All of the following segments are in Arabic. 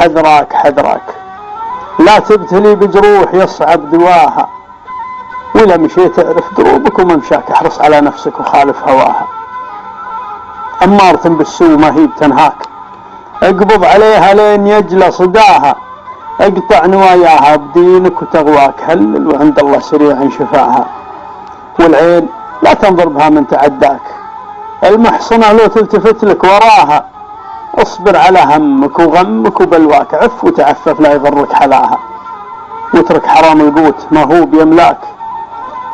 حذراك حذراك، لا تبتلي بجروح يصعب دواها، ولا مشيت اعرف دروبك وممشاك، احرص على نفسك وخالف هواها. أمارة بالسوء ما هي بتنهاك، اقبض عليها لين يجلى صداها، اقطع نواياها بدينك وتغواك، هلل وعند الله سريعا شفاها. والعين لا تنظر بها من تعداك، المحصنة لو تلتفت لك وراها، اصبر على همك وغمك وبلواك، عف وتعفف لا يغرك حلاها. واترك حرام القوت ما هو بيملاك،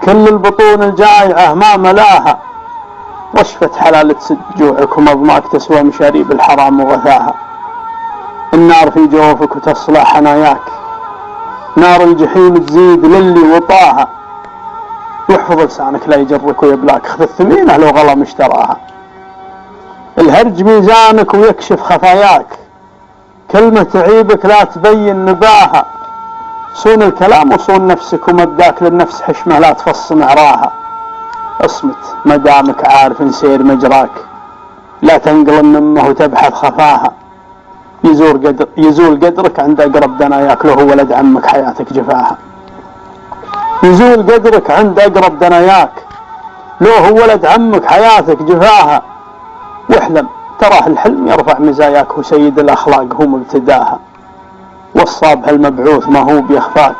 كل البطون الجائعة ما ملاها، وشفة حلال تسد جوعك ومضماك، تسوى مشاريب الحرام وغثاها. النار في جوفك وتصلى حناياك، نار الجحيم تزيد للي وطاها، واحفظ لسانك لا يجرك ويبلاك، خذ الثمينة لو غلا مشتراها. الهرج ميزانك ويكشف خفاياك، كلمة تعيبك لا تبين نباها، صون الكلام وصون نفسك ومبداك، للنفس حشمة لا تفص معراها. اصمت ما دامك عارف نسير مجراك، لا تنقل منه وتبحث خفاها، يزول قدرك عند أقرب دناياك، لو هو ولد عمك حياتك جفاها. يزول قدرك عند أقرب دناياك، لو هو ولد عمك حياتك جفاها. واحلم تراه الحلم يرفع مزاياك، وسيد الأخلاق هو مبتداها، والصاب هالمبعوث ما هو بيخفاك،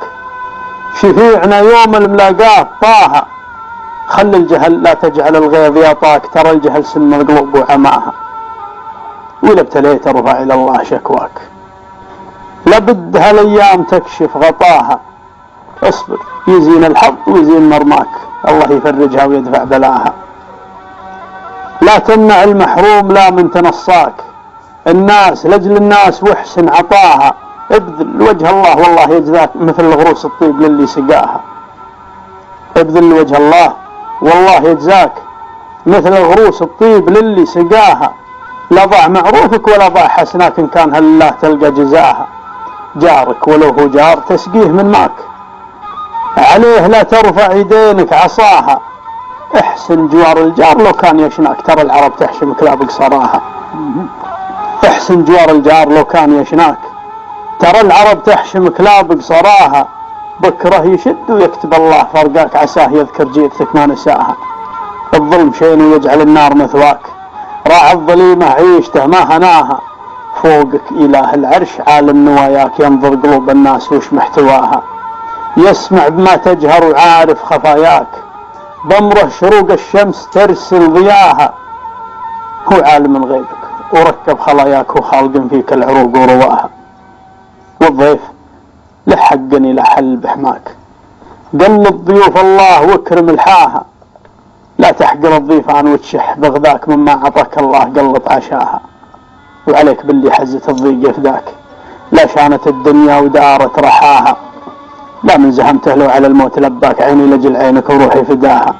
شفيعنا يوم الملاقاه طاها. خل الجهل لا تجعل الغيظ يطاك، ترى الجهل سم القلوب وعماها. وإذا ابتليت ارفع إلى الله شكواك، لابد هالأيام تكشف غطاها. اصبر يزين الحظ ويزين مرماك، الله يفرجها ويدفع بلاها. لا تمنع المحروم لا من تنصاك، الناس لجل الناس واحسن عطاها. ابذل وجه الله والله يجزاك، مثل الغروس الطيب للي سقاها. ابذل وجه الله والله يجزاك، مثل الغروس الطيب للي سقاها. لا ضع معروفك ولا ضع حسناك، إن كان هالله تلقى جزاها. جارك ولو هو جار تسقيه من ماك، عليه لا ترفع يدينك عصاها. احسن جوار الجار لو كان يشناك، ترى العرب تحشم كلاب قصراها. احسن جوار الجار لو كان يشناك، ترى العرب تحشم كلاب قصراها. بكره يشد ويكتب الله فرقاك، عساه يذكر جيتك ما نساها. الظلم شين ويجعل النار مثواك، راع الظليمة عيشته ما هناها. فوقك إله العرش عالم نواياك، ينظر قلوب الناس وش محتواها. يسمع بما تجهر وعارف خفاياك، بأمره شروق الشمس ترسل ضياها. هو عالم غيبك وركب خلاياك، وخالق فيك العروق ورواها. والضيف له حق إلى حل بحماك، قلب ضيوف الله واكرم الحاها. لا تحقر الضيفان وتشح بغذاك، مما عطاك الله قلط عشاها. وعليك باللي حزة الضيق يفداك، لا شانت الدنيا ودارت رحاها. لا من زهمته لو على الموت لباك، عيني لجل عينك وروحي فداها.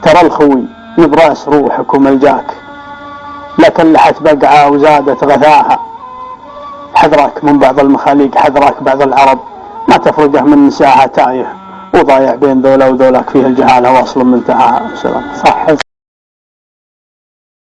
ترى الخوي يبراس روحك وملجاك، لكن لحت بقعة وزادت غثاها. حذراك من بعض المخاليق، حذراك بعض العرب ما تفرقه من نساها تايه، وضايع بين ذولا وذولاك فيه الجهالة واصل منتهاها. صح.